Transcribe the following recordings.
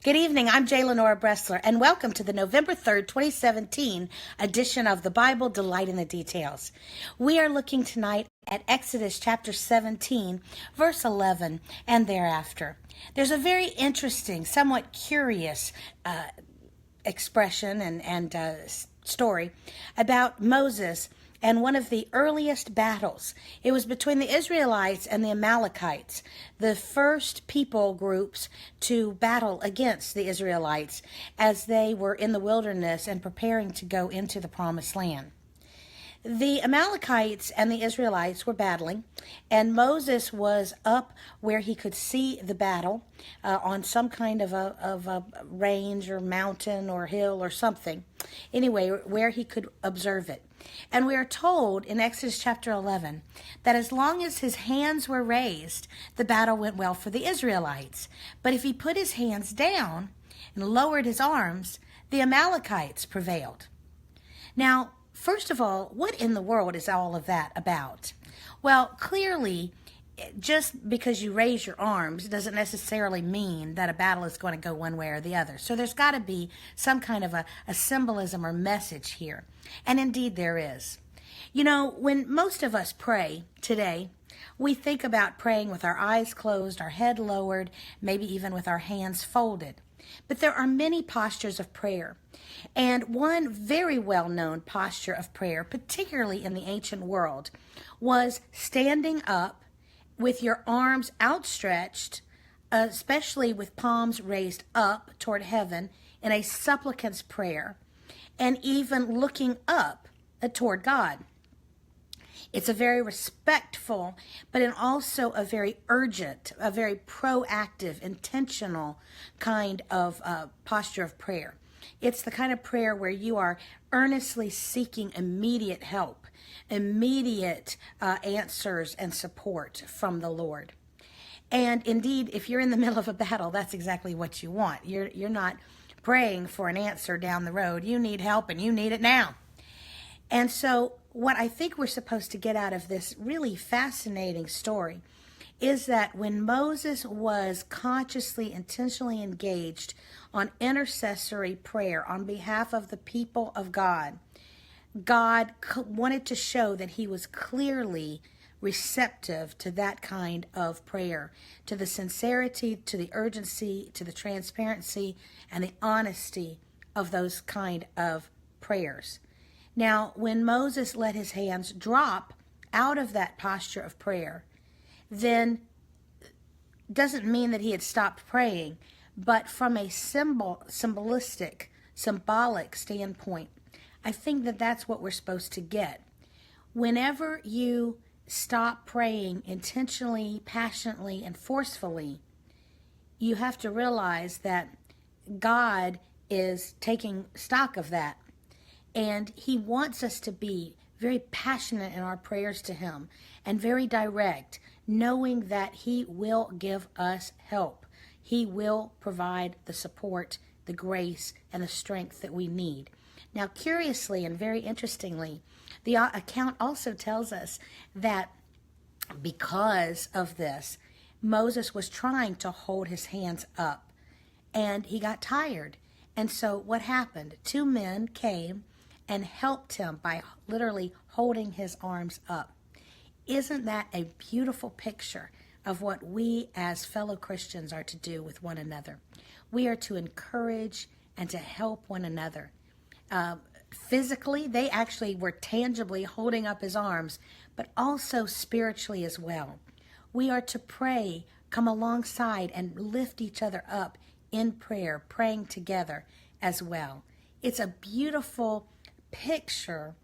Good evening. I'm J. Lenora Bressler, and welcome to the November 3rd, 2017 edition of the Bible Delight in the Details. We are looking tonight at Exodus chapter 17, verse 11, and thereafter. There's a very interesting, somewhat curious expression and story about Moses and one of the earliest battles. It was between the Israelites and the Amalekites, the first people groups to battle against the Israelites as they were in the wilderness and preparing to go into the Promised Land. The Amalekites and the Israelites were battling, and Moses was up where he could see the battle on some kind of a range or mountain or hill or something. Anyway, where he could observe it. And we are told in Exodus chapter 11 that as long as his hands were raised, the battle went well for the Israelites. But if he put his hands down and lowered his arms, the Amalekites prevailed. Now, first of all, what in the world is all of that about? Well, clearly, just because you raise your arms doesn't necessarily mean that a battle is going to go one way or the other. So there's got to be some kind of a symbolism or message here. And indeed there is. You know, when most of us pray today, we think about praying with our eyes closed, our head lowered, maybe even with our hands folded. But there are many postures of prayer. And one very well-known posture of prayer, particularly in the ancient world, was standing up with your arms outstretched, especially with palms raised up toward heaven in a supplicant's prayer, and even looking up toward God. It's a very respectful, but also a very urgent, a very proactive, intentional kind of posture of prayer. It's the kind of prayer where you are earnestly seeking immediate help, immediate answers and support from the Lord. And indeed, if you're in the middle of a battle, that's exactly what you want. You're not praying for an answer down the road. You need help and you need it now. And so what I think we're supposed to get out of this really fascinating story is that when Moses was consciously, intentionally engaged on intercessory prayer on behalf of the people of God, God wanted to show that he was clearly receptive to that kind of prayer, to the sincerity, to the urgency, to the transparency, and the honesty of those kind of prayers. Now, when Moses let his hands drop out of that posture of prayer, then doesn't mean that he had stopped praying, but from a symbolic standpoint, I think that that's what we're supposed to get. Whenever you stop praying intentionally, passionately, and forcefully, you have to realize that God is taking stock of that. And he wants us to be very passionate in our prayers to him and very direct, knowing that he will give us help. He will provide the support, the grace, and the strength that we need. Now, curiously and very interestingly, the account also tells us that because of this, Moses was trying to hold his hands up, and he got tired. And so what happened? Two men came and helped him by literally holding his arms up. Isn't that a beautiful picture of what we as fellow Christians are to do with one another? We are to encourage and to help one another. Physically, they actually were tangibly holding up his arms, but also spiritually as well. We are to pray, come alongside, and lift each other up in prayer, praying together as well. It's a beautiful picture,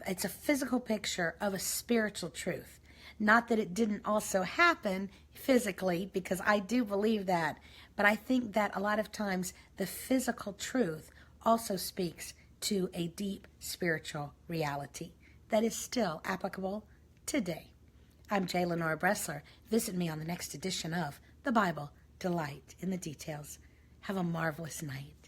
it's a physical picture of a spiritual truth. Not that it didn't also happen physically, because I do believe that, but I think that a lot of times the physical truth also speaks to a deep spiritual reality that is still applicable today. I'm J. Lenora Bressler. Visit me on the next edition of The Bible Delight in the Details. Have a marvelous night.